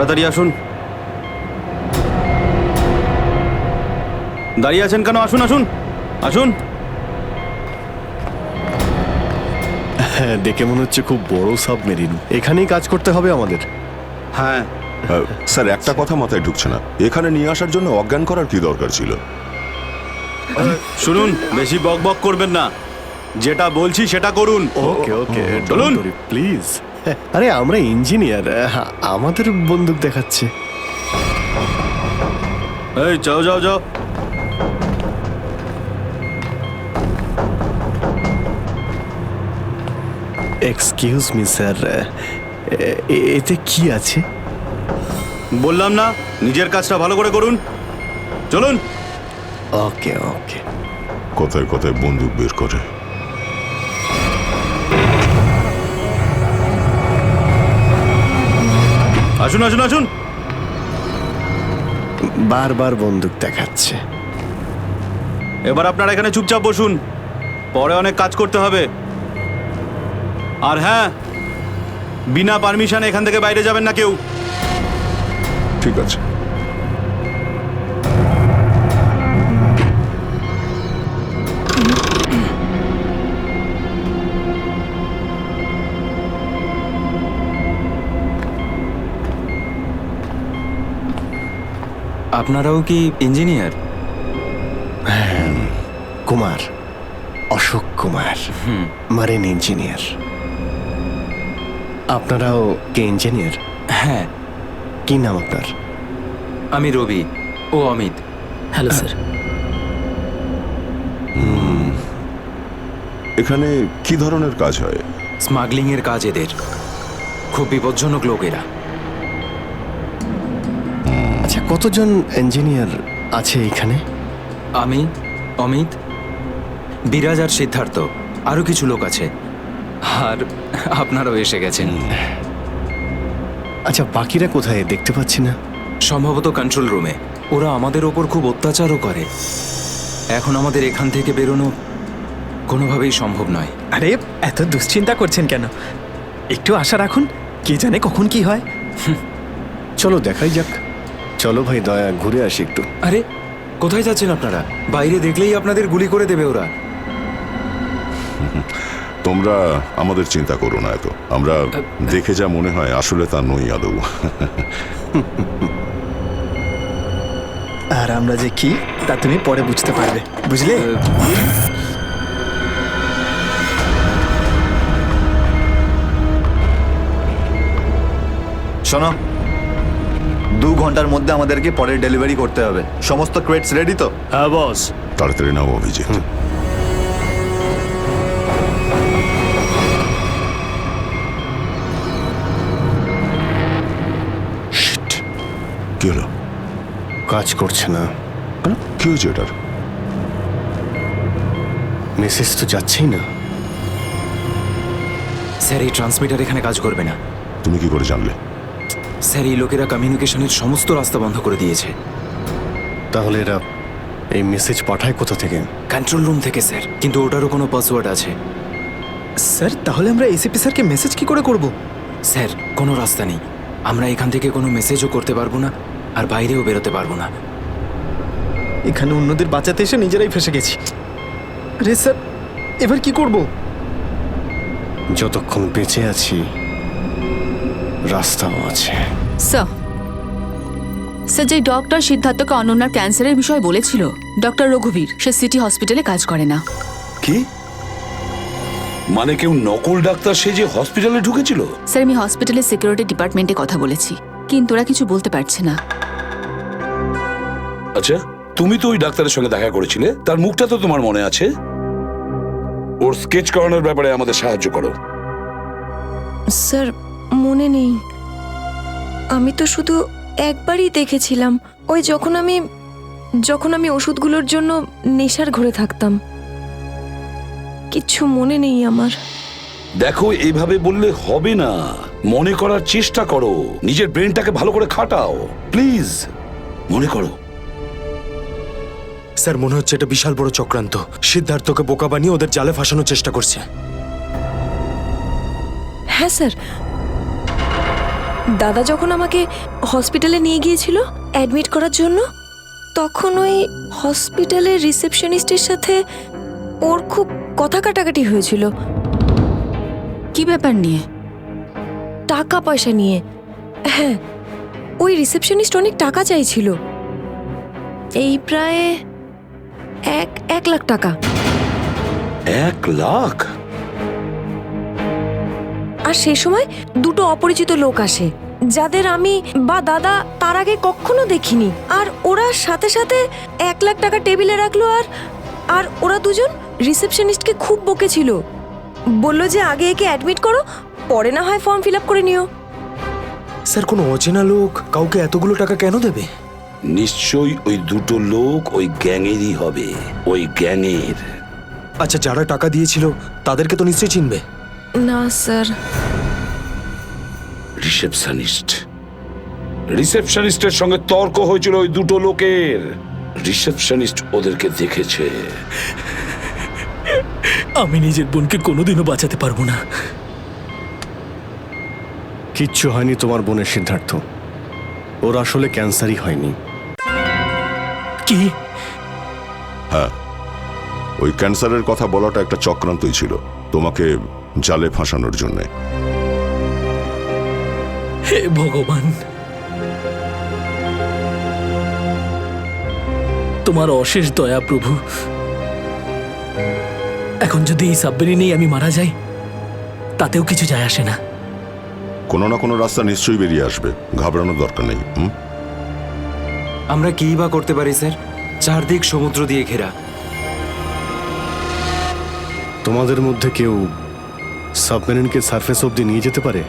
তাড়াতাড়ি আসুন। দাঁড়িয়ে আছেন কেন? আসুন আসুন আসুন। হ্যাঁ, দেখে মনে হচ্ছে খুব বড় সাবমেরিন। এখানেই কাজ করতে হবে আমাদের। হ্যাঁ, স্যার, একটা কথা মাথায় ঢুকছে না, এখানে নিয়ে আসার জন্য অজ্ঞান করার কি দরকার ছিল? শুনুন, বেশি বক বক করবেন না, যেটা বলছি সেটা করুন। ওকে ওকে, চলুন। প্লিজ। আরে আমরা ইঞ্জিনিয়ার, আমাদের বন্দুক দেখাচ্ছে। এই যাও যাও যাও। এক্সকিউজ মি স্যার, এতে কি আছে? বললাম না, নিজের কাজটা ভালো করে করুন। চলুন। ওকে ওকে। কথায় কথায় বন্দুক বের করে। আসুন আসুন আসুন। বারবার বন্দুক দেখাচ্ছে। এবার আপনারা এখানে চুপচাপ বসুন, পরে অনেক কাজ করতে হবে। আর হ্যাঁ, বিনা পারমিশনে এখান থেকে বাইরে যাবেন না কেউ। ঠিক আছে। আপনারাও কি engineer? Kumar, Ashok Kumar, marine engineer. আপনারাও কি ইঞ্জিনিয়ার? হ্যাঁ, কি নাম আপনার? আমি রবি, ও অমিত। Hello sir. এখানে কি ধরনের কাজ হয়? স্মাগলিং এর কাজ এদের। খুব বিপজ্জনক লোক এরা। আচ্ছা, কতজন ইঞ্জিনিয়ার আছে এখানে? আমি, অমিত, বিরাজ আর সিদ্ধার্থ, আরো কিছু লোক আছে। আর আপনারাও এসে গেছেন। আচ্ছা, বাকিরা কোথায় দেখতে পাচ্ছি না? সম্ভবত কন্ট্রোল রুমে। ওরা আমাদের ওপর খুব অত্যাচারও করে। এখন আমাদের এখান থেকে বেরোনো কোনোভাবেই সম্ভব নয়। আরে এত দুশ্চিন্তা করছেন কেন? একটু আশা রাখুন, কে জানে কখন কি হয়। চলো দেখাই যাক। চলো ভাই, দয়া ঘুরে আসি একটু। আরে কোথায় যাচ্ছেন আপনারা? বাইরে দেখলেই আপনাদের গুলি করে দেবে ওরা। তোমরা আমাদের চিন্তা করো না এত, আমরা দেখে যা মনে হয় আসলে তা নই আদৌ। আর আমরা যে কি তা তুমি পরে বুঝতে পারবে, বুঝলে? শোনো, 2 ঘন্টার মধ্যে আমাদেরকে পরের ডেলিভারি করতে হবে। সমস্ত ক্রেটস রেডি তো? হ্যাঁ বস। তাড়াতাড়ি নাও অভিজিৎ। Shit! কি হলো? কাজ করছে না। কেন? কি হয়েছে এটার? মেসেজ তো যাচ্ছেই না। স্যার, এই ট্রান্সমিটার এখানে কাজ করবে না। তুমি কি করে জানলে? স্যার, এই লোকেরা কমিউনিকেশনের সমস্ত রাস্তা বন্ধ করে দিয়েছে। তাহলে এরা এই মেসেজ পাঠায় কোথা থেকে? কন্ট্রোল রুম থেকে স্যার, কিন্তু ওটারও কোনো পাসওয়ার্ড আছে। স্যার, তাহলে আমরা এসিপি স্যারকে মেসেজ কি করে করব? স্যার, কোনো রাস্তা নেই। আমরা এখান থেকে কোনো মেসেজও করতে পারবো না, আর বাইরেও বেরোতে পারবো না। এখানে অন্যদের বাঁচাতে এসে নিজেরাই ফেসে গেছি। আরে স্যার, এবার কি করব? যতক্ষণ বেঁচে আছি রাস্তাও আছে। স্যার, স্যার, যে ডক্টর সিদ্ধার্থকে অনন্যার ক্যান্সারের বিষয়ে বলেছিল, ডক্টর রঘুবীর, সে সিটি হসপিটালে কাজ করে না। কি মানে? কেউ নকল ডাক্তার সেজে হসপিটালে ঢুকেছিল? স্যার, আমি হসপিটালের সিকিউরিটি ডিপার্টমেন্টে কথা বলেছি, কিন্তু ওরা কিছু বলতে পারছে না। আচ্ছা, তুমি তো ওই ডাক্তারের সঙ্গে দেখা করেছিলে, তার মুখটা তো তোমার মনে আছে। ওর স্কেচ করানোর ব্যাপারে আমাদের সাহায্য করো। স্যার, মনে নেই। আমি তো শুধু একবারই দেখেছিলাম, ওই যখন আমি ওষুধগুলোর জন্য নেশার ঘরে থাকতাম। কিচ্ছু মনে নেই আমার। দেখো, এইভাবে বললে হবে না। মনে করার চেষ্টা করো, নিজের ব্রেনটাকে ভালো করে খাটাও প্লিজ। মনে করো। স্যার, মনে হচ্ছে এটা বিশাল বড় চক্রান্ত। সিদ্ধার্থকে বোকা বানিয়ে ওদের জালে ফাঁসানোর চেষ্টা করছে। হ্যাঁ স্যার, দাদা যখন আমাকে হসপিটালে নিয়ে গিয়েছিল অ্যাডমিট করার জন্য, তখন ওই হসপিটালের রিসেপশনিস্টের সাথে ওর খুব কথা কাটাকাটি হয়েছিল কি ব্যাপার নিয়ে? টাকা পয়সা নিয়ে। হ্যাঁ, ওই রিসেপশনিস্ট অনেক টাকা চাইছিল, এই প্রায় 1 লাখ টাকা। 1 লাখ? আর সেই সময় দুটো অপরিচিত লোক আসে, যাদের আমি বা দাদা তার আগে কখনো দেখিনি। আর ওরা সাথে সাথে 1 লাখ টাকা টেবিলে রাখলো। আর ওরা দুজন রিসেপশনিস্টকে খুব বকেছিল, বললো যে আগে একে অ্যাডমিট করো, পরে না হয় ফর্ম ফিল আপ করে নিও। স্যার, কোনো অচেনা লোক কাউকে এতগুলো টাকা কেন দেবে? নিশ্চয়ই ওই দুটো লোক ওই গ্যাংয়েরই হবে, ওই গ্যাংয়ের। আচ্ছা, যারা টাকা দিয়েছিল তাদেরকে তো নিশ্চয়ই চিনবে। না স্যার। রিসেপশনিস্টের সঙ্গে তর্ক হয়েছিল ওই দুটো লোকের। রিসেপশনিস্ট ওদেরকে দেখেছে। আমি নিজের বোনকে কোনোদিনও বাঁচাতে পারবো না। কিচ্ছু হয়নি তোমার বোনের, সিদ্ধার্থ। ওর আসলে ক্যান্সারই হয়নি। কি? হ্যাঁ, ওই ক্যান্সারের কথা বলাটা একটা চক্রান্তই ছিল, তোমাকে জালে ফাঁসানোর জন্যে। হে ভগবান, তোমার অশেষ দয়া প্রভু। এখন যদি এই সাবমেরিনেই আমি মারা যাই, তাতেও কিছু যায় আসে না। কোনো না কোনো রাস্তা নিশ্চয়ই বেরিয়ে আসবে, ঘাবড়ানোর দরকার নেই। আমরা কি বা করতে পারি স্যার? চারদিক সমুদ্র দিয়ে ঘেরা। তোমাদের মধ্যে কেউ সাবমেরিনকে সারফেস অবধি নিয়ে যেতে পারে?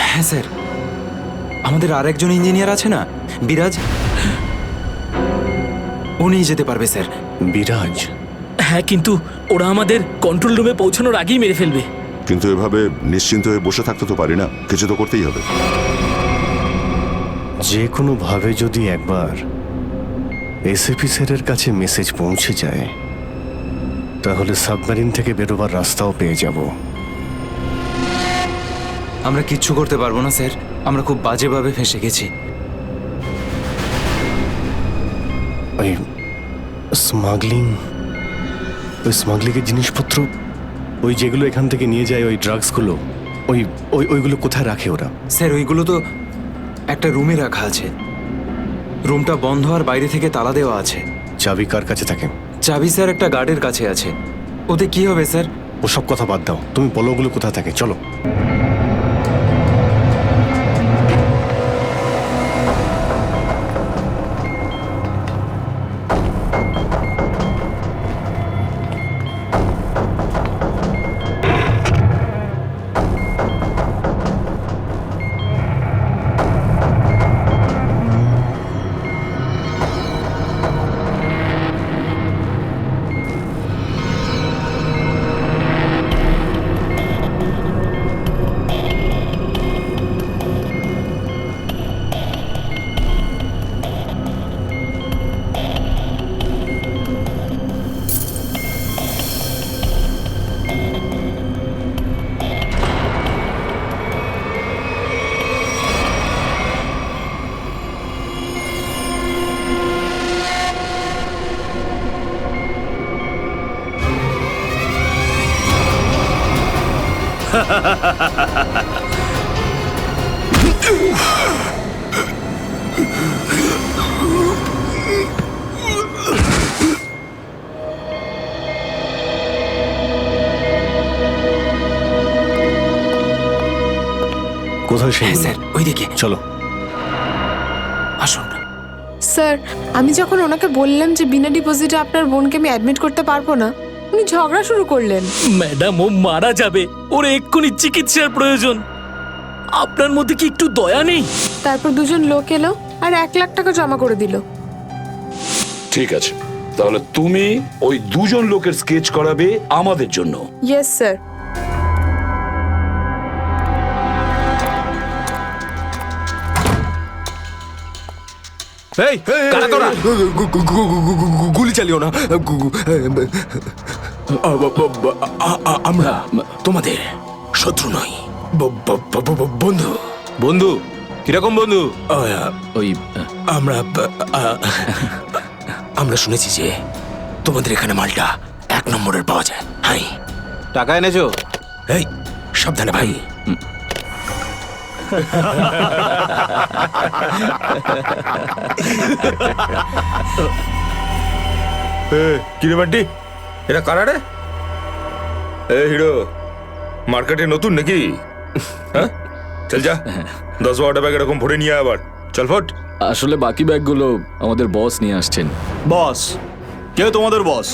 হ্যাঁ স্যার, আমাদের আরেকজন ইঞ্জিনিয়ার আছে না, বিরাজ, উনি যেতে পারবে স্যার। বিরাজ? হ্যাঁ, কিন্তু ওরা আমাদের কন্ট্রোল রুমে পৌঁছানোর আগেই মেরে ফেলবে। কিন্তু এভাবে নিশ্চিন্ত হয়ে বসে থাকতে তো পারি না, কিছু তো করতেই হবে। যে কোনো ভাবে যদি একবার এসএপি স্যারের কাছে মেসেজ পৌঁছে যায়, তাহলে সাবমেরিন থেকে বেরোবার রাস্তাও পেয়ে যাব। আমরা কিচ্ছু করতে পারবো না স্যার, আমরা খুব বাজেভাবে ফেঁসে গেছি। ওই স্মাগলিংয়ের জিনিসপত্র, ওই যেগুলো এখান থেকে নিয়ে যায়, ওই ড্রাগসগুলো, ওইগুলো কোথায় রাখে ওরা? স্যার, ওইগুলো তো একটা রুমে রাখা আছে। রুমটা বন্ধ আর বাইরে থেকে তালা দেওয়া আছে। চাবি কার কাছে থাকে? চাবি স্যার একটা গার্ডের কাছে আছে। ওতে কি হবে স্যার? ওসব কথা বাদ দাও, তুমি বলো ওগুলো কোথায় থাকে, চলো। কোথায় সেই? হ্যাঁ স্যার, ওইদিকে চলো। আসুন। স্যার, আমি যখন ওনাকে বললাম যে বিনা ডিপোজিটে আপনার বোনকে আমি অ্যাডমিট করতে পারবো না, উনি ঝগড়া শুরু করলেন। ম্যাডাম, ও মারা যাবে, ওর এক্ষুনি চিকিৎসার প্রয়োজন। আপনার মধ্যে কি একটু দয়া নেই? তারপর দুজন লোক এলো আর 1 লাখ টাকা জমা করে দিল। ঠিক আছে, তাহলে তুমি ওই দুজন লোকের স্কেচ করাবে আমাদের জন্য। Yes sir. এই, কারা তোরা? গুলি চালিও না। আমরা তোমাদের শত্রু নই। বন্ধু বন্ধু কিরকম বন্ধু? আমরা শুনেছি যে তোমাদের এখানে মালটা 1 নম্বরের পাওয়া যায়। হাই, টাকা এনেছো? এই সাবধানে ভাই। কিরে বান্টি, এটা কারা রে? এ হিরো, মার্কেটে নতুন নাকি? হ্যাঁ, চল যা 10-12টা ব্যাগ এরকম ভরে নিয়ে আবার চল ফট। আসলে বাকি ব্যাগগুলো আমাদের বস নিয়ে আসছেন। বস? কে তোমাদের বস?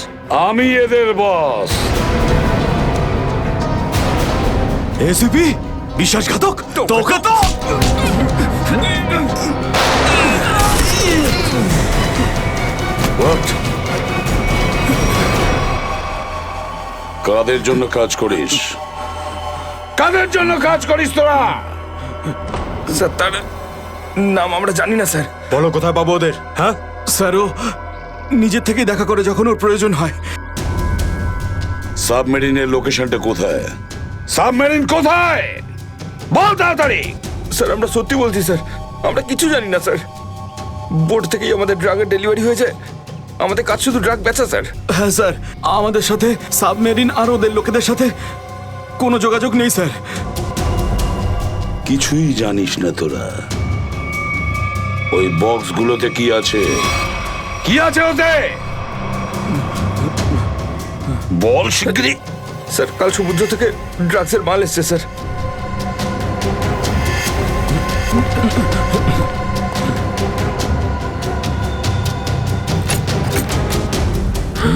আমি এদের বস। এসিপি বিশ্বাসঘাতক, তোকে তো What? কাদের জন্য কাজ করিস? কাদের জন্য কাজ করিস তোরা? স্যার, তার নাম আমরা জানি না স্যার। বলো কোথায় পাবো ওদের? হ্যাঁ স্যার, ও নিজের থেকেই দেখা করে যখন ওর প্রয়োজন হয়। সাবমেরিনের লোকেশনটা কোথায়? সাবমেরিন কোথায়? বল তাড়াতাড়ি। স্যার, আমরা সত্যি বলছি স্যার, আমরা কিছু জানি না স্যার। বোট থেকেই আমাদের ড্রাগের ডেলিভারি হয়েছে। আমাদের কাজ শুধু ড্রাগ বেচা স্যার। হ্যাঁ স্যার, আমাদের সাথে সাবমেরিন আর ওদের লোকেদের সাথে কোনো যোগাযোগ নেই স্যার। কিছুই জানিস না তোরা? ওই বক্সগুলোতে কি আছে? কি আছে ওতে? বল শিগগিরই। স্যার, কাল সমুদ্র থেকে ড্রাগসের মাল এসছে স্যার।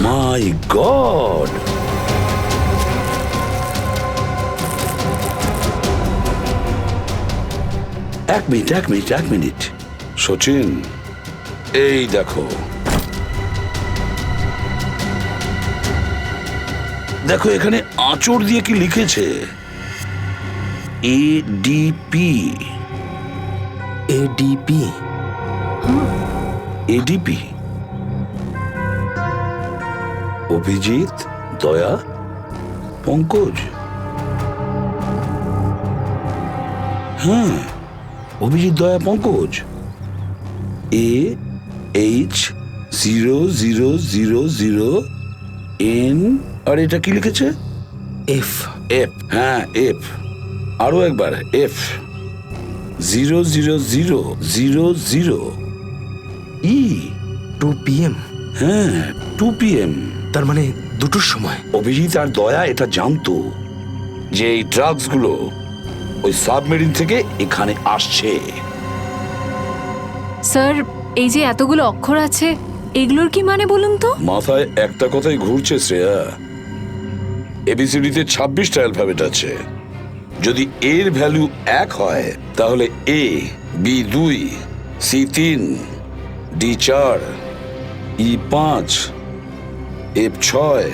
মাই গড! এক মিনিট সচিন, এই দেখো দেখো এখানে আঁচড় দিয়ে কি লিখেছে? এডিপি। এডিপি? এডিপি অভিজিৎ, দয়া, পঙ্কজ। হ্যাঁ, অভিজিৎ, দয়া, পঙ্কজ। AH0000N। আর এটা কি লিখেছে? এফ। এফ, হ্যাঁ এফ। আরো একবার এফ। 00000E। 2 PM? হ্যাঁ, 2 PM। তার মানে 2টোর সময়। অভিজিৎ আর দয়া এটা জানতো যে এই ড্রাগসগুলো ওই সাবমেরিন থেকে এখানে আসছে। স্যার, এই যে এতগুলো অক্ষর আছে, এগুলোর কি মানে বলুন তো? মাথায় একটা কথাই ঘুরছে শ্রেয়া। এবিসিডিতে 26টা অ্যালফাবেট আছে। যদি এর ভ্যালু 1 হয় তাহলে A, B 2, C 3, D 4, E 5, F 6,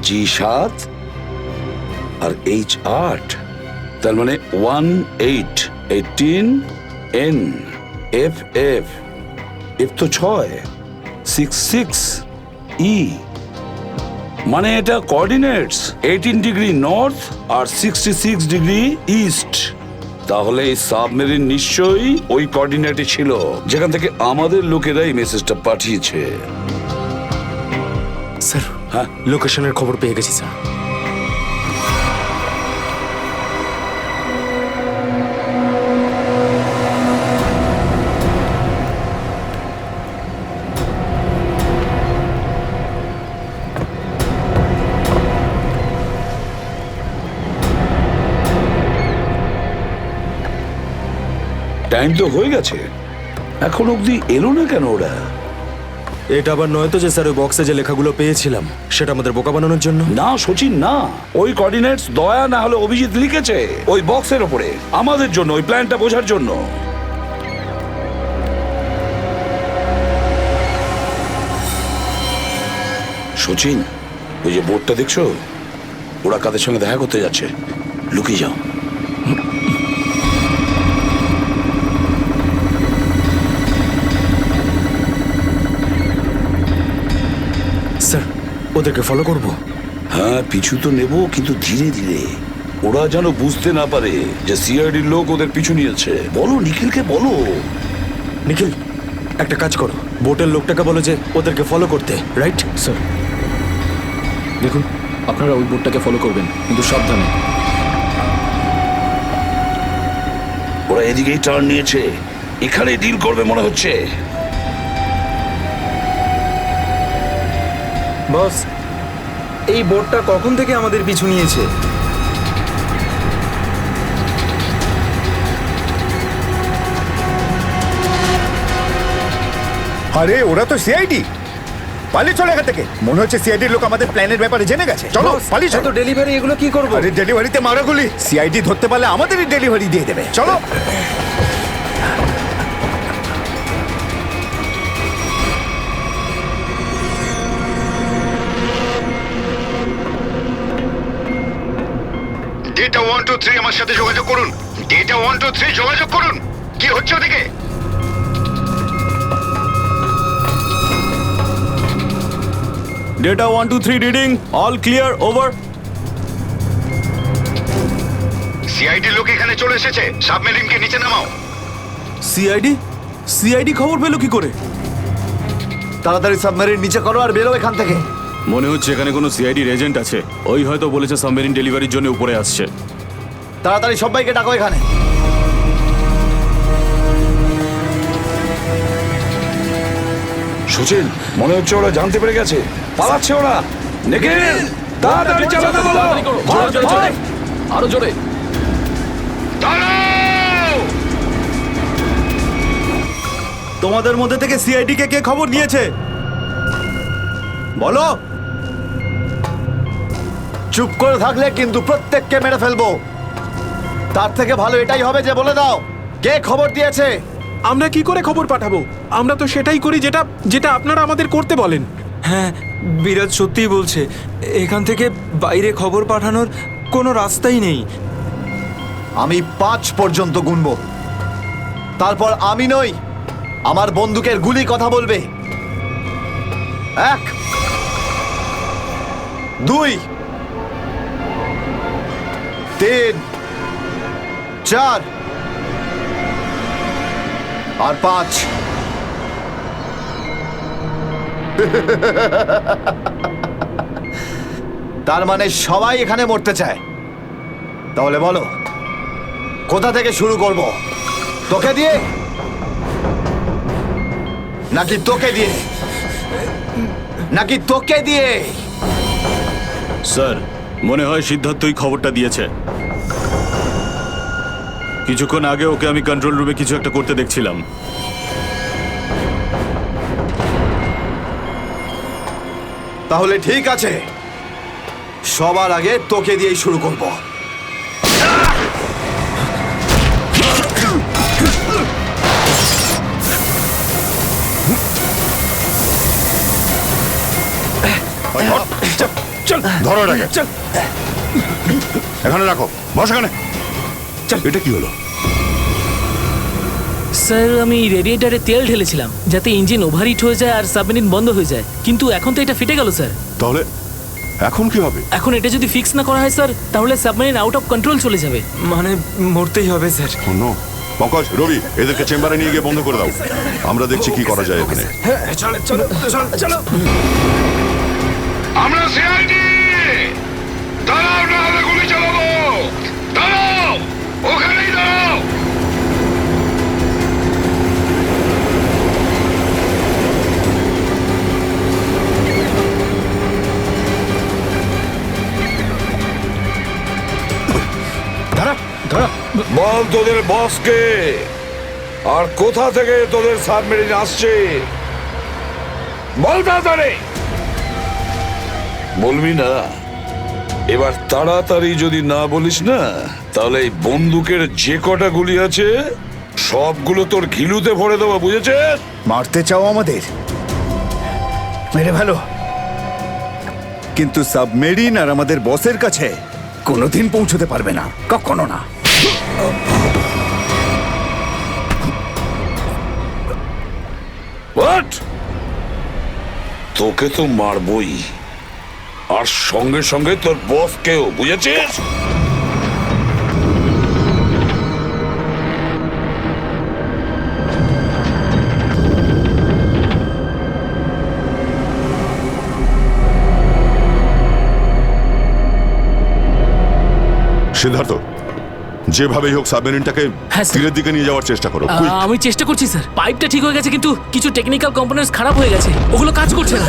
G 7 R H 8। তার মানে 1 8 18 N F F F তো 6 6 6 E। মানে এটা কোঅর্ডিনেটস 18 ডিগ্রি নর্থ আর 66 ডিগ্রি ইস্ট। তাহলে এই সাবমেরিন নিশ্চয়ই ওই কোঅর্ডিনেটে ছিল যেখান থেকে আমাদের লোকেরা এই মেসেজটা পাঠিয়েছে। স্যার, হ্যাঁ, লোকেশনের খবর পেয়ে গেছি স্যার। টাইম তো হয়ে গেছে, এখন অবধি এলো না কেন ওরা? এটা আবার নয় তো যে স্যার ওই বক্সে যে লেখাগুলো পেয়েছিলাম সেটা আমাদের বোকা বানানোর জন্য? না সচিন, না। ওই কোঅর্ডিনেটস দয়া না হলে অভিজিৎ লিখেছে ওই বক্সের ওপরে আমাদের জন্য, ওই প্ল্যানটা বোঝার জন্য। সচিন, ওই যে বোর্ডটা দেখছো, ওরা কাদের সঙ্গে দেখা করতে যাচ্ছে। লুকিয়ে যাও। স্যার, ওদেরকে ফলো করব? হ্যাঁ, পিছু তো নেব, কিন্তু ধীরে ধীরে। ওরা যেন বুঝতে না পারে যে সিআইডির লোক ওদের পিছু নিয়েছে। বলো নিখিলকে বলো। নিখিল, একটা কাজ করো, বোটের লোকটাকে বলো যে ওদেরকে ফলো করতে, রাইট? স্যার দেখুন, আপনারা ওই বোটটাকে ফলো করবেন, কিন্তু সাবধানে। ওরা এদিকেই টার্ন নিয়েছে, এখানে ডিল করবে মনে হচ্ছে। বস, এই বোটটা কখন থেকে আমাদের পিছু নিয়েছে? আরে ওরা তো সিআইডি, পালিয়ে চলে এখান থেকে। মনে হচ্ছে সিআইডির লোক আমাদের প্ল্যানের ব্যাপারে জেনে গেছে। চলো পালিয়ে চলো। ডেলিভারি এগুলো কি করবো? আরে ডেলিভারিতে মারাগুলি, সিআইডি ধরতে পারলে আমাদেরই ডেলিভারি দিয়ে দেবে। চলো। ডেটা 123 আমার সাথে যোগাযোগ করুন। ডেটা 123 যোগাযোগ করুন। কি হচ্ছে ওদিকে? Data 123 reading, all clear, over. CID লোক এখানে চলে এসেছে, সাবমেরিনকে নিচে নামাও। সিআইডি খবর পেলো কি করে? তাড়াতাড়ি সাবমেরিন নিচে করো আর বেরো এখান থেকে। মনে হচ্ছে এখানে কোনো সিআইডির এজেন্ট আছে, ওই হয়তো বলেছে সাবমেরিন ডেলিভারির জন্য উপরে আসছে। তাড়াতাড়ি সবাইকে ডাকো এখানে। সুচিল, মনে হচ্ছে ওরা জানতে পেরে গেছে, পালাচ্ছে ওরা। নিখিল, তাড়াতাড়ি চালাতে বলো। আরো জোরে। তোমাদের মধ্যে থেকে সিআইডি কে খবর নিয়েছে বলো। চুপ করে থাকলে কিন্তু প্রত্যেককে মেরে ফেলবো। তার থেকে ভালো এটাই হবে যে বলে দাও কে খবর দিয়েছে। আমরা কি করে খবর পাঠাবো? আমরা তো সেটাই করি যেটা যেটা আপনারা আমাদের করতে বলেন। হ্যাঁ, বিরাজ সত্যিই বলছে, এখান থেকে বাইরে খবর পাঠানোর কোনো রাস্তাই নেই। আমি 5 পর্যন্ত গুনবো, তারপর আমি নই, আমার বন্দুকের গুলি কথা বলবে। 1 2 3 4 আর 5। তার মানে সবাই এখানে মরতে চায়। তাহলে বলো কোথা থেকে শুরু করব? তোকে দিয়ে নাকি তোকে দিয়ে? নাকি তোকে দিয়ে? স্যার, মনে হয় সিদ্ধার্থই খবরটা দিয়েছে। কিছুক্ষণ আগে ওকে আমি কন্ট্রোল রুমে কিছু একটা করতে দেখছিলাম। তাহলে ঠিক আছে, সবার আগে তোকে দিয়েই শুরু করব। চল ধরো এটাকে, চল এখানে রাখো, বস এখানে। চল, এটা কি হলো? স্যার, আমি রেডিয়েটারে তেল ঢেলেছিলাম যাতে ইঞ্জিন ওভারহিট হয়ে যায় আর সাবমেরিন বন্ধ হয়ে যায়, কিন্তু এখন তো এটা ফেটে গেল স্যার। তাহলে এখন কি হবে? এখন এটা যদি ফিক্স না করা হয় স্যার, তাহলে সাবমেরিন আউট অফ কন্ট্রোল চলে যাবে। মানে মরতেই হবে স্যার। নো, পঙ্কজ, রবি, এদেরকে চেম্বারে নিয়ে গিয়ে বন্ধ করে দাও। আমরা দেখছি কি করা যায় এখানে। চলো চলো চলো চলো। আমরা সিআইডি, দাঁড়াও না হলে গুলি চালাবো। দাঁড়াও, ওখানেই দাঁড়াও। বল তোদের বসকে, আর কোথা থেকে তোদের সাবমেরিন আসছে বল তাড়াতাড়ি। বলবি না? এবার তাড়াতাড়ি যদি না বলিস না, তাহলে এই বন্দুকের যে কটা গুলি আছে সবগুলো তোর ঘিলুতে ভরে দেবো, বুঝেছিস? মারতে চাও আমাদের? মেরে ভালো, কিন্তু সাবমেরিন আর আমাদের বসের কাছে কোনোদিন পৌঁছতে পারবে না, কখনো না। হোয়াট? তোকে তো মারবই, আর সঙ্গে সঙ্গে তোর বসকেও, বুঝেছিস? সিদ্ধার্থ, যেভাবেই হোক সাবমেরিনটাকে হ্যাঁ, স্যার। তীরের দিকে নিয়ে যাওয়ার চেষ্টা করো। quick! আমি চেষ্টা করছি স্যার। পাইপটা ঠিক হয়ে গেছে কিন্তু কিছু টেকনিক্যাল কম্পোনেন্টস খারাপ হয়ে গেছে, ওগুলো কাজ করছে না।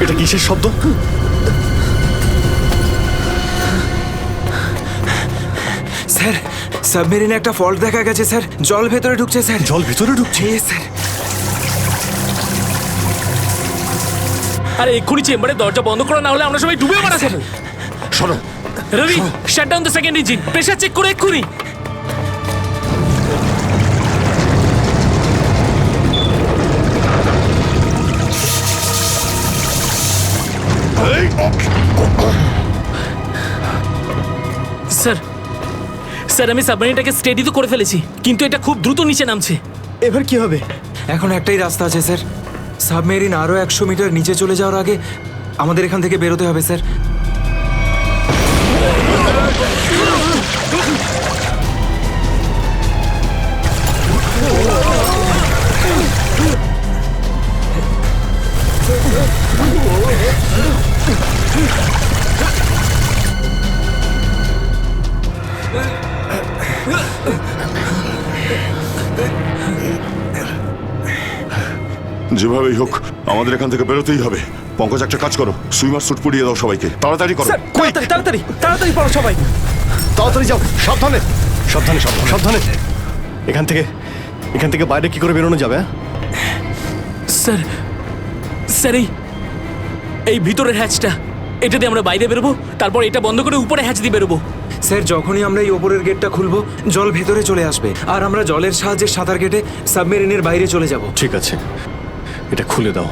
এটা কিসের শব্দ? স্যার, সাবমেরিনে একটা ফল্ট দেখা গেছে স্যার। জল ভেতরে ঢুকছে স্যার। জল ভিতরে ঢুকছে? স্যার। আরে এক্ষুনি চেম্বারে দরজা বন্ধ করা, না হলে আমরা সবাই ডুবে মারা স্যার। সরো। Ravi, shut down the second engine. Pressure check করে এক্ষুনি। স্যার, স্যার আমি সাবমেরিনটাকে স্টেডি তো করে ফেলেছি, কিন্তু এটা খুব দ্রুত নিচে নামছে। এবার কি হবে? এখন একটাই রাস্তা আছে স্যার। সাবমেরিন আরো 100 মিটার নিচে চলে যাওয়ার আগে আমাদের এখান থেকে বেরোতে হবে স্যার। যেভাবেই হোক আমাদের এখান থেকে বেরোতেই হবে। পঙ্কজ, একটা কাজ করো, সুইমার স্যুট পরিয়ে দাও সবাইকে। তাড়াতাড়ি করো। স্যার, তাড়াতাড়ি তাড়াতাড়ি তাড়াতাড়ি পড়ো সবাই। তাড়াতাড়ি যাও, সাবধানে সাবধানে সাবধানে সাবধানে। এখান থেকে বাইরে কি করে বেরোনো যাবে? স্যার, স্যার এই ভিতরের হ্যাচটা, এটা দিয়ে আমরা বাইরে বেরোবো, তারপর এটা বন্ধ করে উপরে হ্যাচ দিয়ে বেরোবো। স্যার, যখনই আমরা এই ওপরের গেটটা খুলবো জল ভেতরে চলে আসবে, আর আমরা জলের সাহায্যে সাঁতার কেটে সাবমেরিনের বাইরে চলে যাব। ঠিক আছে, এটা খুলে দাও।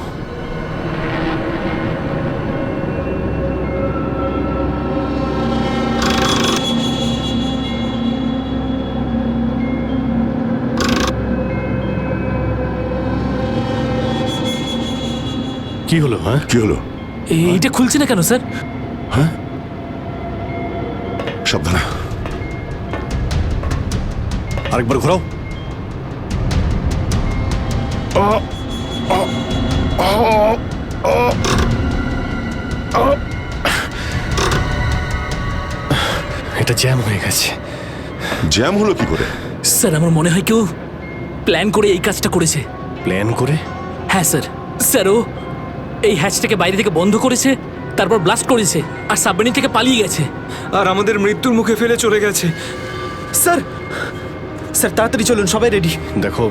কি হলো? হ্যাঁ, কি হলো? এইটা খুলছে না কেন স্যার? হ্যাঁ, সাবধানে। আরেকবার ঘোরাও। এটা জ্যাম হয়ে গেছে। জ্যাম হলো কি করে? স্যার আমার মনে হয় কেউ প্ল্যান করে এই কাজটা করেছে। প্ল্যান করে? হ্যাঁ স্যার। স্যার ও এই হ্যাচটাকে বাইরে থেকে বন্ধ করেছে, তারপর ব্লাস্ট করেছে, আর সাবমেরিন থেকে পালিয়ে গেছে, আর আমাদের মৃত্যুর মুখে ফেলে চলে গেছে। স্যার, স্যার তাড়াতাড়ি চলুন, সবাই রেডি। দেখো,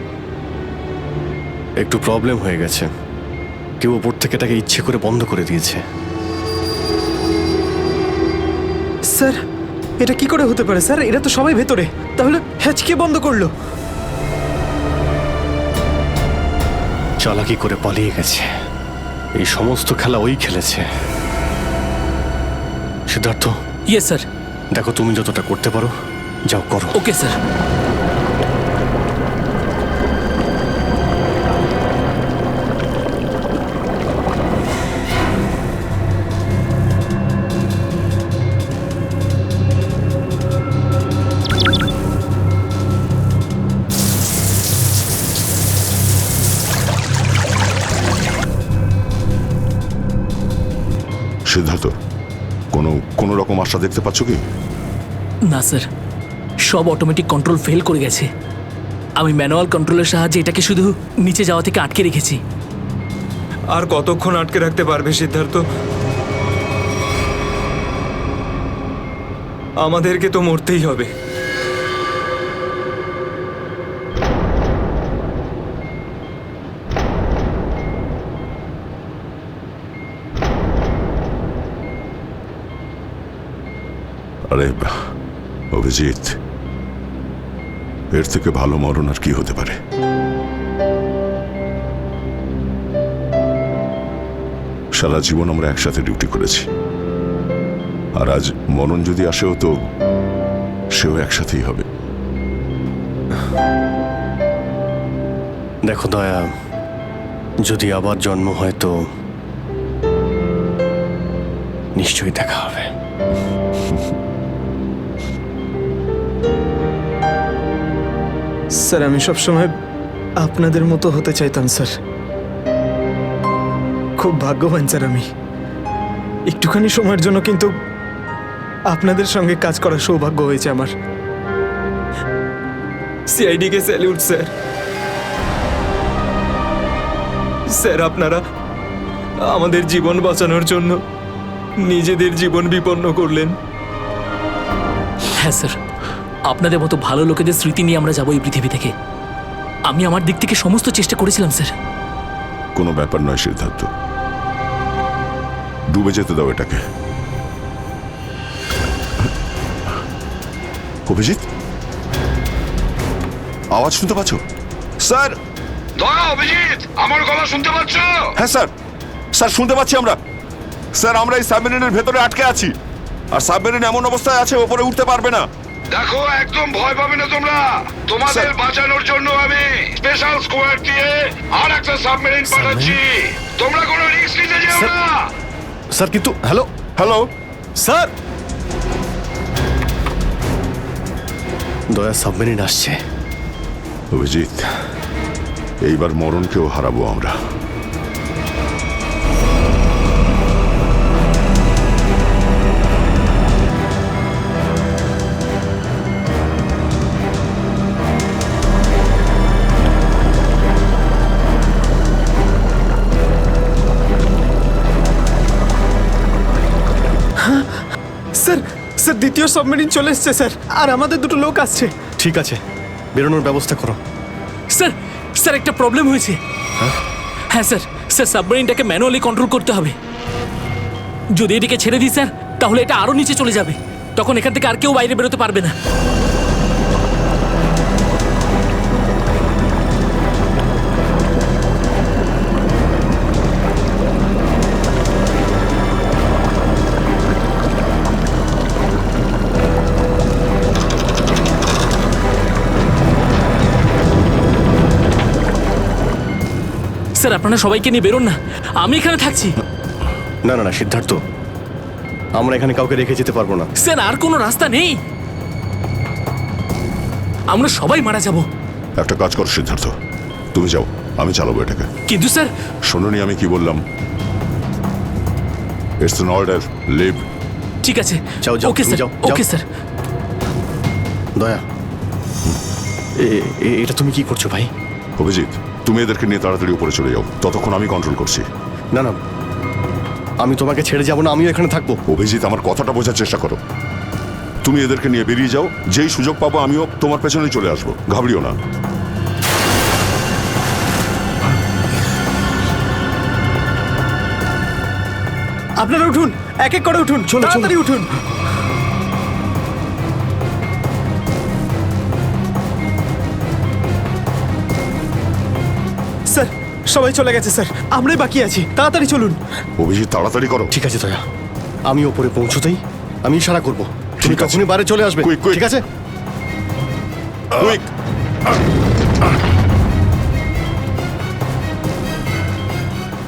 একটু প্রবলেম হয়ে গেছে। কেউ ওপর থেকে এটাকে ইচ্ছে করে বন্ধ করে দিয়েছে। স্যার, এটা কি করে হতে পারে স্যার? এরা তো সবাই ভেতরে, তাহলে হ্যাচ কে বন্ধ করলো? চালাকি করে পালিয়ে গেছে। এই সমস্ত খেলা ওই খেলেছে। সিদ্ধার্থ। Yes sir. দেখো, তুমি যতটা করতে পারো যাও করো। Okay sir. সিদ্ধার্থ, কোনো রকম আশা দেখতে পাচ্ছ কি? না স্যার, সব অটোমেটিক কন্ট্রোল ফেল করে গেছে। আমি ম্যানুয়াল কন্ট্রোলের সাহায্যে এটাকে শুধু নিচে যাওয়া থেকে আটকে রেখেছি। আর কতক্ষণ আটকে রাখতে পারবে সিদ্ধার্থ? আমাদেরকে তো মরতেই হবে। আরে অভিজিৎ, এর থেকে ভালো মরণ আর কি হতে পারে? সারা জীবন আমরা একসাথে ডিউটি করেছি, আর আজ মরণ যদি আসেও তো সেও একসাথেই হবে। দেখো দয়া, যদি আবার জন্ম হয় তো নিশ্চয়ই দেখা হবে। স্যার আমি সবসময় আপনাদের মতো হতে চাইতাম স্যার। খুব ভাগ্যবান স্যার আমি, একটুখানি সময়ের জন্য কিন্তু আপনাদের সঙ্গে কাজ করার সৌভাগ্য হয়েছে আমার। সিআইডি কে স্যালিউট স্যার। স্যার আপনারা আমাদের জীবন বাঁচানোর জন্য নিজেদের জীবন বিপন্ন করলেন। হ্যাঁ স্যার, আপনাদের মতো ভালো লোকেদের স্মৃতি নিয়ে আমরা যাবো এই পৃথিবী থেকে। আমি আমার দিক থেকে সমস্ত চেষ্টা করেছিলাম স্যার। কোনো ব্যাপার নয় সিদ্ধার্থ, ডুবে যেতে দাও এটাকে। অভিজিৎ, আওয়াজ শুনতে পাচ্ছ? স্যার! দয়া, অভিজিৎ, আমার গলা শুনতে পাচ্ছ? হ্যাঁ স্যার, স্যার শুনতে পাচ্ছি আমরা। স্যার আমরা এই সাবমেরিনের ভেতরে আটকে আছি, আর সাবমেরিন এমন অবস্থায় আছে ওপরে উঠতে পারবে না। দেখো, একদম ভয় পাবে না তোমরা। তোমাদের বাঁচানোর জন্য আমি স্পেশাল স্কোয়াড দিয়ে আর একটা সাবমেরিন পাঠাচ্ছি। তোমরা কোনো রিস্ক নিতে যেও না। স্যার কিন্তু হ্যালো হ্যালো স্যার, দয়া সাবমেরিন আসছে। অভিজিৎ, এইবার মরণকেও হারাবো আমরা। স্যার স্যার দ্বিতীয় সাবমেরিন চলে এসছে স্যার, আর আমাদের দুটো লোক আসছে। ঠিক আছে, বেরোনোর ব্যবস্থা করো। স্যার, স্যার একটা প্রবলেম হয়েছে। হ্যাঁ স্যার, স্যার সাবমেরিনটাকে ম্যানুয়ালি কন্ট্রোল করতে হবে। যদি এদিকে ছেড়ে দিই স্যার, তাহলে এটা আরো নিচে চলে যাবে। তখন এখান থেকে আর কেউ বাইরে বেরোতে পারবে না। স্যার আপনারা সবাইকে নিয়ে বেরোন না, আমি এখানে থাকছি। না না না সিদ্ধার্থ, আমরা এখানে কাউকে রেখে যেতে পারবো না। স্যার আর কোনো রাস্তা নেই, আমরা সবাই মারা যাব। একটা কাজ কর সিদ্ধার্থ, তুমি যাও, আমি চালাবো এটাকে। কিন্তু স্যার, শোনোনি আমি কি বললাম? It's an order, leave. ঠিক আছে, যাও যাও, ওকে তুমি স্যার, যাও, ওকে যাও। স্যার। দয়া, এটা তুমি কি করছো ভাই? অভিজিৎ, তুমি এদেরকে নিয়ে তাড়াতাড়ি উপরে চলে যাও, ততক্ষণ আমি কন্ট্রোল করছি। না না, আমি তোমাকে ছেড়ে যাবো না, আমিও এখানে থাকবো। অভিজিৎ, আমার কথাটা বোঝার চেষ্টা করো। তুমি এদেরকে নিয়ে বেরিয়ে যাও, যেই সুযোগ পাবো আমিও তোমার পেছনেই চলে আসবো, ঘাবড়িও না। আপনারা উঠুন, এক এক করে উঠুন, তাড়াতাড়ি উঠুন। স্যার সবাই চলে গেছে স্যার, আমরাই বাকি আছি, তাড়াতাড়ি চলুন। অভিজিৎ তাড়াতাড়ি করো। ঠিক আছে দয়া, আমি ওপরে পৌঁছতেই আমি ইশারা করবো, তুমি তখনই বাইরে চলে আসবে। ঠিক আছে? কুইক।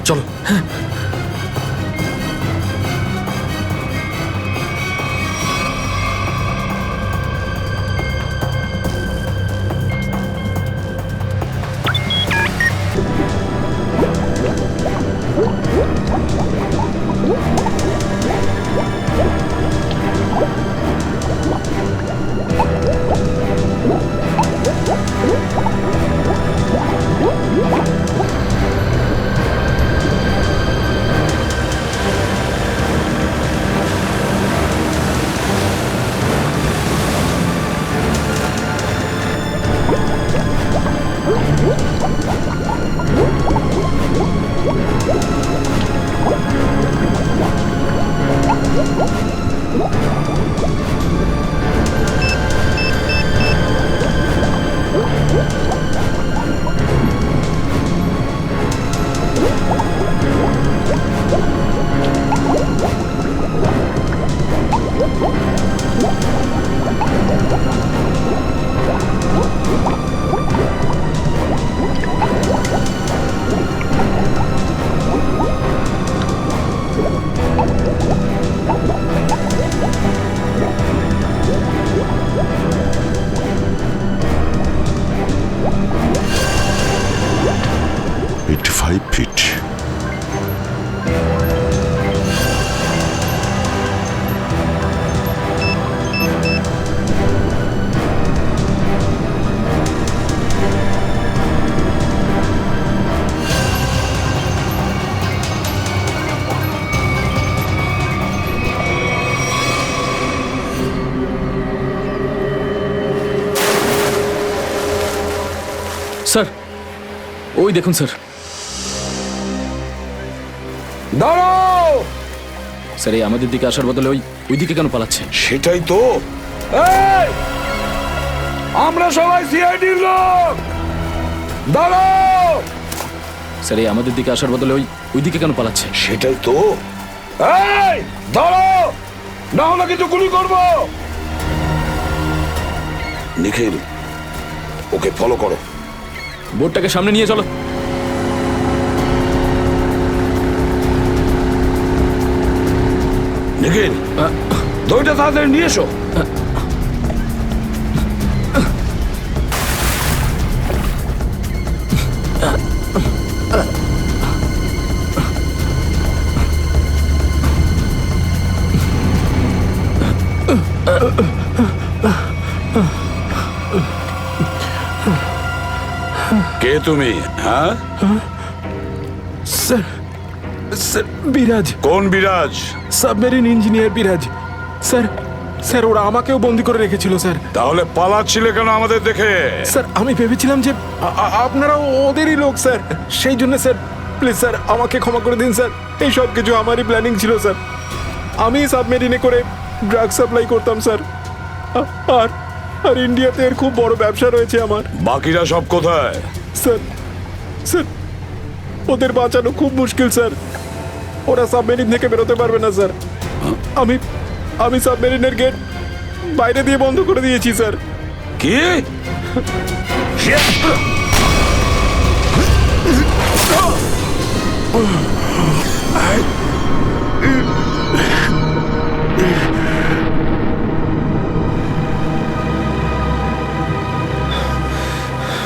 চলো। 85 ফিট। স্যার ওই দেখুন স্যার। দাঁড়াও! স্যার এই আমাদের দিকে আসার বদলে ওই দিকে কেন পালাচ্ছে? সেটাই তো। এই! আমরা সবাই সিআইডির লোক। দাঁড়াও! স্যার এই আমাদের দিকে আসার বদলে ওই দিকে কেন পালাচ্ছে? সেটাই তো। এই! দাঁড়াও! না হলে কিন্তু গুলি করবো। নিখিল, ওকে ফলো করো। বোর্ডটাকে সামনে নিয়ে চলো। নিখিল, দইটা তাড়াতাড়ি নিয়ে এসো। কে তুমি? হ্যাঁ স্যার, স্যার বিরাজ। কোন বিরাজ? সাবমেরিন ইঞ্জিনিয়ার বিরাজ। স্যার, স্যার ওরা আমাকেও বন্দি করে রেখেছিল স্যার। তাহলে পালাচ্ছিলে কেন আমাদের দেখে? স্যার আমি ভেবেছিলাম যে আপনারা ওদেরই লোক স্যার, সেই জন্য স্যার প্লিজ স্যার আমাকে ক্ষমা করে দিন স্যার। এই সব কিছু আমারই প্ল্যানিং ছিল স্যার। আমি সাবমেরিনে করে ড্রাগ সাপ্লাই করতাম স্যার। আর আর ইন্ডিয়াতে এর খুব বড় ব্যবসা রয়েছে আমার। বাকিরা সব কোথায়? স্যার, স্যার ওদের বাঁচানো খুব মুশকিল স্যার। ওরা সাবমেরিন থেকে বেরোতে পারবে না স্যার। আমি সাবমেরিনের গেট বাইরে দিয়ে বন্ধ করে দিয়েছি স্যার। কি?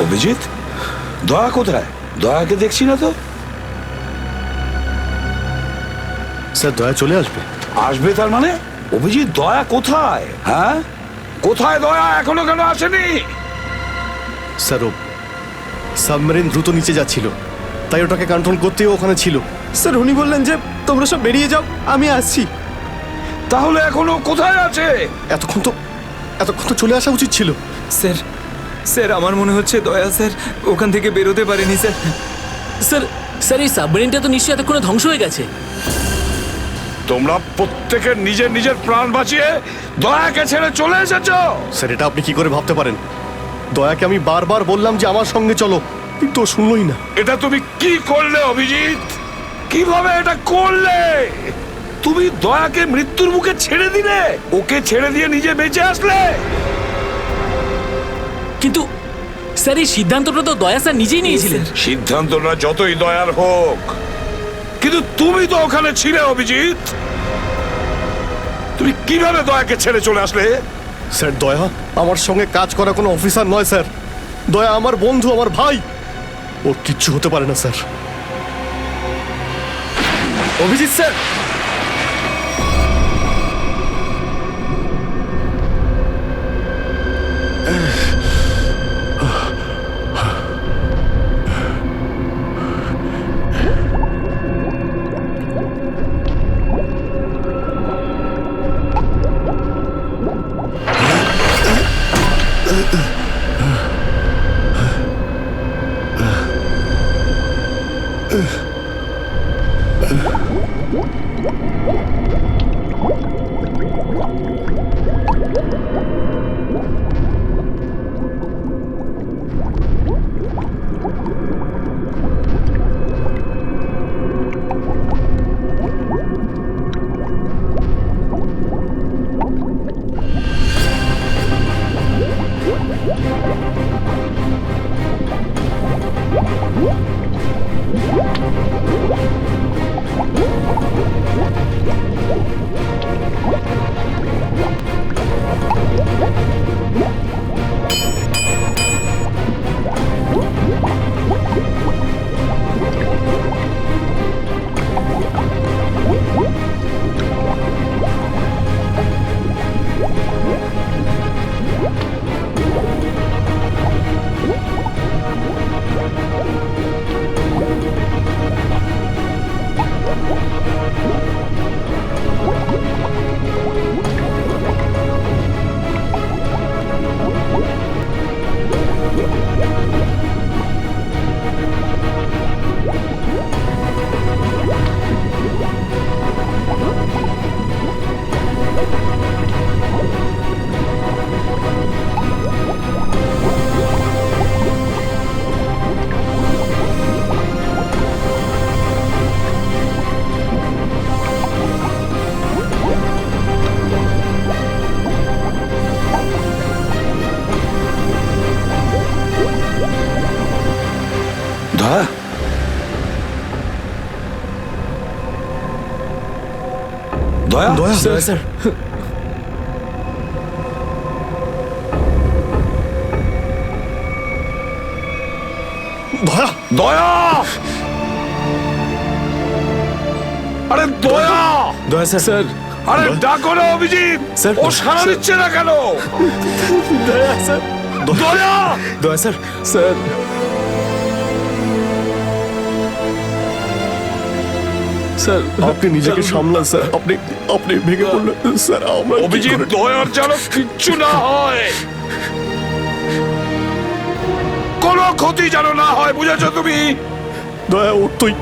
অভিজিৎ, দয়া কোথায়? দয়াকে দেখছি না তো। স্যার দয়া চলে আসবে। আসবে তার মানে? অভিজিৎ, দয়া কোথায়? হ্যাঁ, কোথায় দয়া? এখনো কেন আসেনি? স্যার ও সাবমেরিন দ্রুত নিচে যাচ্ছিল, তাই ওটাকে কন্ট্রোল করতেও ওখানে ছিল। স্যার উনি বললেন যে তোমরা সব বেরিয়ে যাও, আমি আসছি। তাহলে এখনো কোথায় আছে? এতক্ষণ তো চলে আসা উচিত ছিল। স্যার, স্যার আমার মনে হচ্ছে দয়া স্যার ওখান থেকে বেরোতে পারেনি স্যার। স্যার, স্যার এই সাবমেরিনটা তো নিশ্চয়ই এতক্ষণে ধ্বংস হয়ে গেছে। তোমরা প্রত্যেকের নিজের নিজের প্রাণ বাঁচিয়ে দয়াকে ছেড়ে চলে এসেছো। স্যার এটা আপনি কি করে ভাবতে পারেন? দয়াকে আমি বারবার বললাম যে আমার সঙ্গে চলো, কিন্তু ও শুনলই না। এটা তুমি কি করলে অভিজিৎ? কিভাবে এটা করলে? তুমি দয়াকে মৃত্যুর মুখে ছেড়ে দিলে, ওকে ছেড়ে দিয়ে নিজে বেঁচে আসলে। কিন্তু স্যার এই সিদ্ধান্তটা তো দয়া স্যার নিজেই নিয়েছিলেন। সিদ্ধান্তটা যতই দয়ার হোক, কিন্তু তুমি তো ওখানে ছিলে অভিজিৎ। তুমি কিভাবে দয়াকে ছেড়ে চলে আসলে? স্যার দয়া আমার সঙ্গে কাজ করা কোনো অফিসার নয় স্যার। দয়া আমার বন্ধু, আমার ভাই। ওর কিচ্ছু হতে পারে না স্যার। অভিজিৎ স্যার, দয়া দয়া দয়া স্যার দয়া দয়া আরে দয়া দয়া স্যার আরে ডাকো না অভিজিৎ স্যার, ও সাড়া দিচ্ছে না কেন? দয়া স্যার দয়া দয়া স্যার স্যার স্যার আপনি নিজেকে সামলান স্যার। আপনি আপনি ভেঙে পড়লেন স্যার। আমরা কি অভিজিৎ করে- দয়ার যেন কিচ্ছু না হয়, কোনো ক্ষতি যেন না হয়, বুঝেছো তুমি? দয়া ওর তুই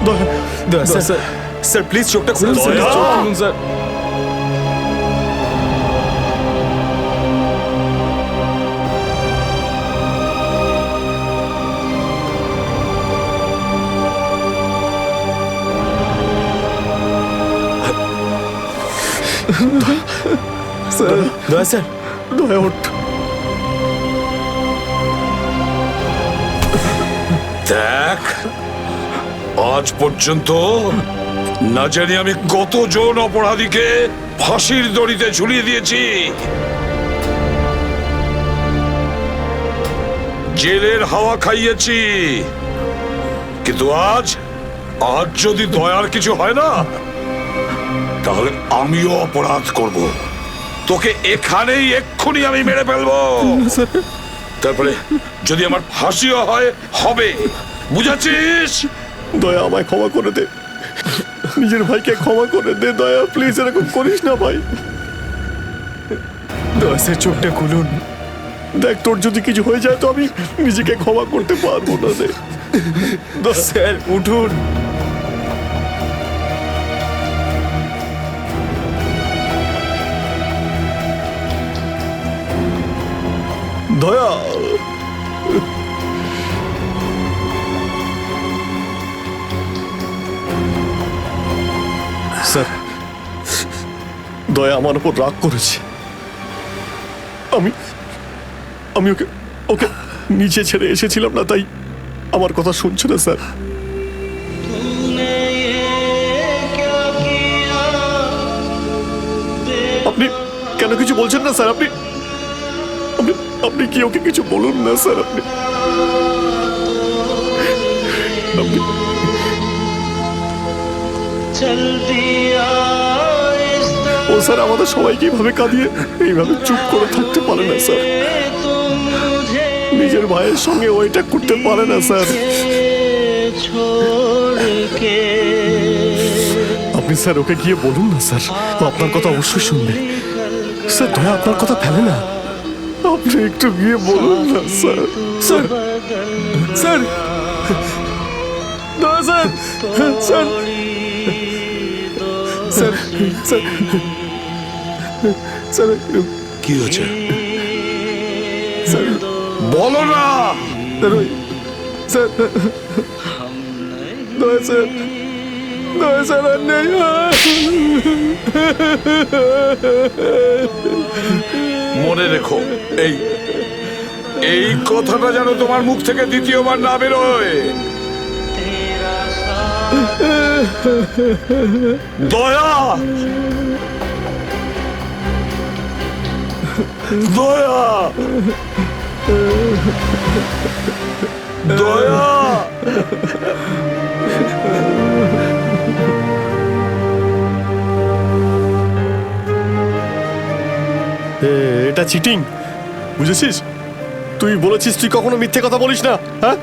দয়া দয়া স্যার স্যার স্যার প্লিজ চোখটা খুলুন স্যার দয়া। চোখ খুলুন স্যার স্যার দয়া স্যার দয়া ওঠ। দেখ, আজ পর্যন্ত না জানি আমি কতজন অপরাধীকে ফাঁসির দড়িতে ঝুলিয়ে দিয়েছি, জেলের হাওয়া খাইয়েছি, কিন্তু আজ যদি দয়ার কিছু হয় না, তাহলে আমিও অপরাধ করব। তোকে এখানেই এক্ষুনি আমি মেরে ফেলবো। তারপরে যদি আমার ফাঁসিও হয়, হবে, বুঝেছিস? দয়া আমায় ক্ষমা করে দে, নিজের ভাইকে ক্ষমা করে দে দয়া, প্লিজ এরকম করিস না ভাই। দয়া স্যার চোখটা খুলুন। দেখ তোর যদি কিছু হয়ে যায় তো আমি নিজেকে ক্ষমা করতে পারবো না রে। স্যার উঠুন। দয়া স্যার, দয়া আমার উপর রাগ করেছে। আমি আমি ওকে ওকে নিচে ছেড়ে এসেছিলাম না, তাই আমার কথা শুনছে না স্যার। আপনি কেন কিছু বলছেন না স্যার? আপনি আপনি আপনি কি ওকে কিছু বলুন না স্যার? আপনি আপনি ও স্যার আমাদের সবাইকে এইভাবে কাঁদিয়ে এইভাবে চুপ করে থাকতে পারে না স্যার। নিজের ভাইয়ের সঙ্গে ওইটা করতে পারে না স্যার। আপনি স্যার ওকে গিয়ে বলুন না স্যার, ও আপনার কথা অবশ্যই শুনবে স্যার। দয়া আপনার কথা ফেলে না, আপনি একটু গিয়ে বলুন না স্যার। স্যার স্যার দয়া sir sir sir sir sir কি হয়েছে স্যার বলো না। স্যার দয়া স্যার দয়া স্যার আর নেই। মনে রেখো, এই এই কথাটা যেন তোমার মুখ থেকে দ্বিতীয়বার না বেরোয়। দয়া দয়া দয়া এটা চিটিং, বুঝেছিস? তুই বলেছিস তুই কখনো মিথ্যে কথা বলিস না। হ্যাঁ,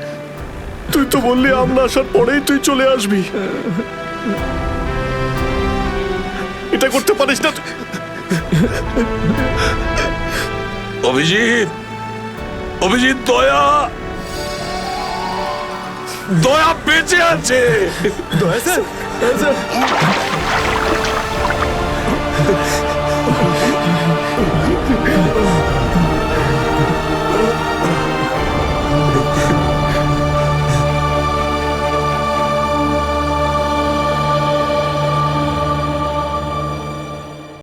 তুই তো বললি আমরা আসার পরেই তুই চলে আসবি। এটা করতে পারিস না তুই। অভিজিৎ, অভিজিৎ, দয়া দয়া বেঁচে আছে। দয়া স্যার